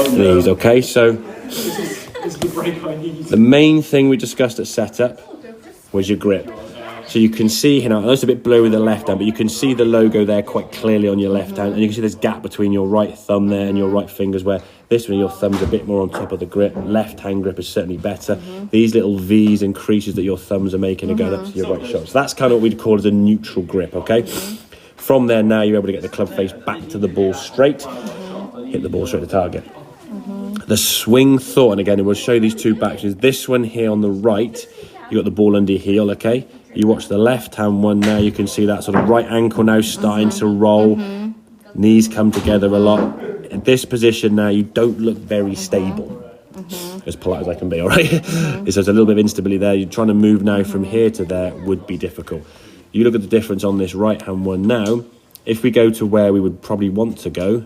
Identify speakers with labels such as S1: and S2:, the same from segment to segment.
S1: knees, okay? So the main thing we discussed at setup was your grip. So you can see here now, I know it's a bit blurry with the left hand, but you can see the logo there quite clearly on your left hand, and you can see this gap between your right thumb there and your right fingers, where this one, your thumb's a bit more on top of the grip. Left hand grip is certainly better. These little V's and creases that your thumbs are making are going up to your right shoulder. So that's kind of what we'd call as a neutral grip, okay? From there now, you're able to get the club face back to the ball straight, hit the ball straight to target. The swing thought, and again, we'll show you these two backs, is this one here on the right, you got the ball under your heel, okay? You watch the left-hand one now, you can see that sort of right ankle now starting to roll. Knees come together a lot. In this position now, you don't look very stable. As polite as I can be, all right? There's a little bit of instability there. You're trying to move now from here to there would be difficult. You look at the difference on this right-hand one now. If we go to where we would probably want to go,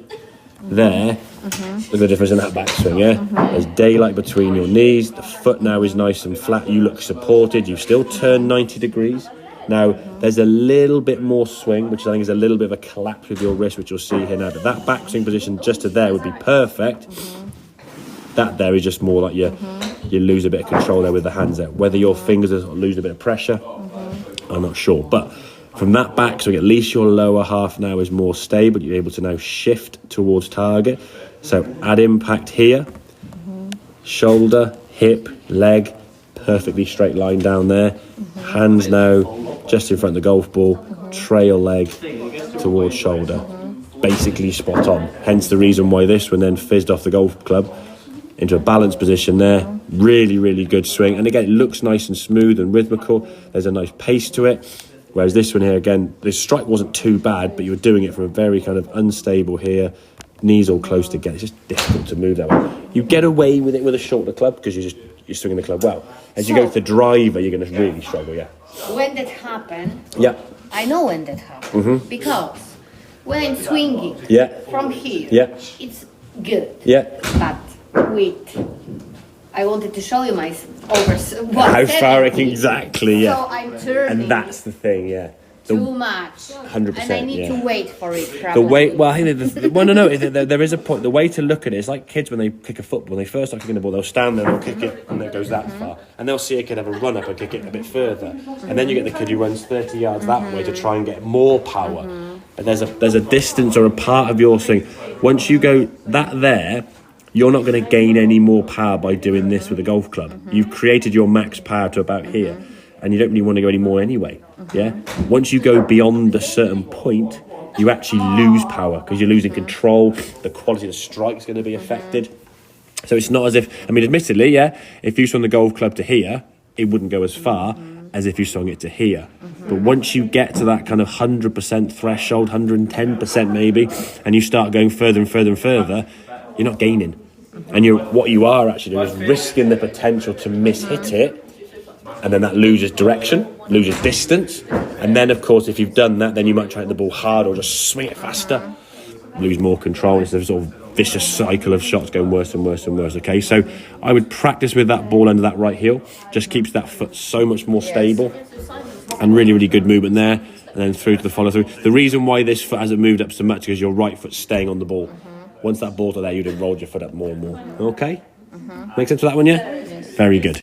S1: there, look at the difference in that backswing, yeah? There's daylight between your knees, the foot now is nice and flat, you look supported, you still turn 90 degrees. Now, there's a little bit more swing, which I think is a little bit of a collapse with your wrist, which you'll see here now, but that backswing position just to there would be perfect. That there is just more like you lose a bit of control there with the hands there. Whether your fingers are losing a bit of pressure, I'm not sure, but from that backswing, at least your lower half now is more stable. You're able to now shift towards target. So add impact here. Shoulder, hip, leg, perfectly straight line down there. Hands now just in front of the golf ball. Trail leg towards shoulder. Basically spot on. Hence the reason why this one then fizzed off the golf club into a balanced position there. Really, really good swing. And again, it looks nice and smooth and rhythmical. There's a nice pace to it. Whereas this one here, again, the strike wasn't too bad, but you were doing it from a very kind of unstable here, knees all close together. It's just difficult to move that way. You get away with it with a shorter club because you're swinging the club well. As you go to the driver, you're going to really struggle, yeah.
S2: When that happened,
S1: yeah,
S2: I know when that happened, because when I'm swinging from here, it's good.
S1: Yeah.
S2: But wait, I wanted to show you my
S1: how far it can exactly, yeah.
S2: So I'm turning.
S1: And that's the thing, yeah.
S2: Too much.
S1: 100%.
S2: And I need to wait for it.
S1: Probably. The way, well, I think there is a point. The way to look at it is like kids when they kick a football. When they first start kicking the ball, they'll stand there, they'll kick it, and it goes that far, and they'll see a kid have a run up and kick it a bit further, and then you get the kid who runs 30 yards that way to try and get more power. But there's a distance or a part of your swing. Once you go that there, you're not going to gain any more power by doing this with a golf club. You've created your max power to about here, and you don't really want to go any more anyway. Yeah. Once you go beyond a certain point, you actually lose power because you're losing control. The quality of the strike is going to be affected. So it's not as if, admittedly, yeah, if you swung the golf club to here, it wouldn't go as far as if you swung it to here. But once you get to that kind of 100% threshold, 110% maybe, and you start going further and further and further, you're not gaining. And what you are actually doing is risking the potential to miss-hit it, and then that loses direction, loses distance. And then, of course, if you've done that, then you might try to hit the ball hard or just swing it faster, lose more control. It's a sort of vicious cycle of shots going worse and worse and worse, okay? So I would practice with that ball under that right heel. Just keeps that foot so much more stable, and really, really good movement there. And then through to the follow-through. The reason why this foot hasn't moved up so much is your right foot's staying on the ball. Once that ball's there, you'd have rolled your foot up more and more. Okay? Make sense for that one, yeah? Very good.